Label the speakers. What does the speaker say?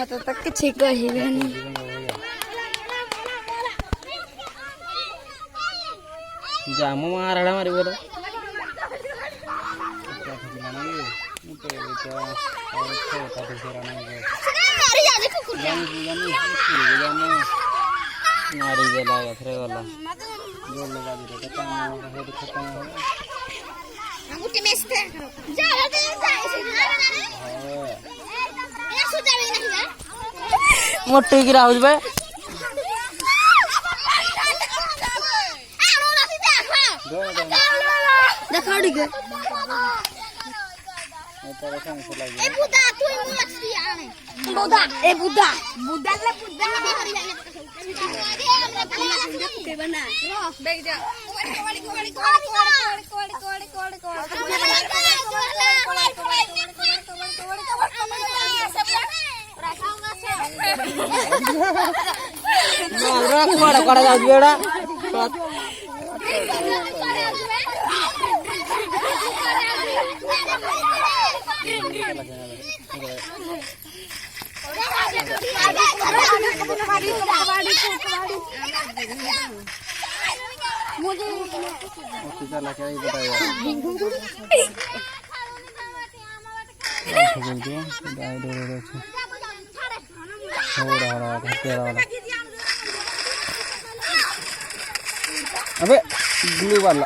Speaker 1: मत तक किसी कहिबे नहीं
Speaker 2: जामो मारड़ा मारी बोला मारी गला या फिर गला गोल लगा दिया तो काम है तो खत्म हो
Speaker 3: अंगूठी में से जा दे ये सोचा भी नहीं है
Speaker 2: मोटी गिराउज बे
Speaker 1: देखा ठीक है
Speaker 3: ए बुदा तू मत दिया
Speaker 1: बुदा ए बुदा
Speaker 3: बुदा ले बुदा
Speaker 1: के बना बैठ जा
Speaker 2: कोड़ा कोड़ा जाओ बेड़ा अबे ब्लू वाला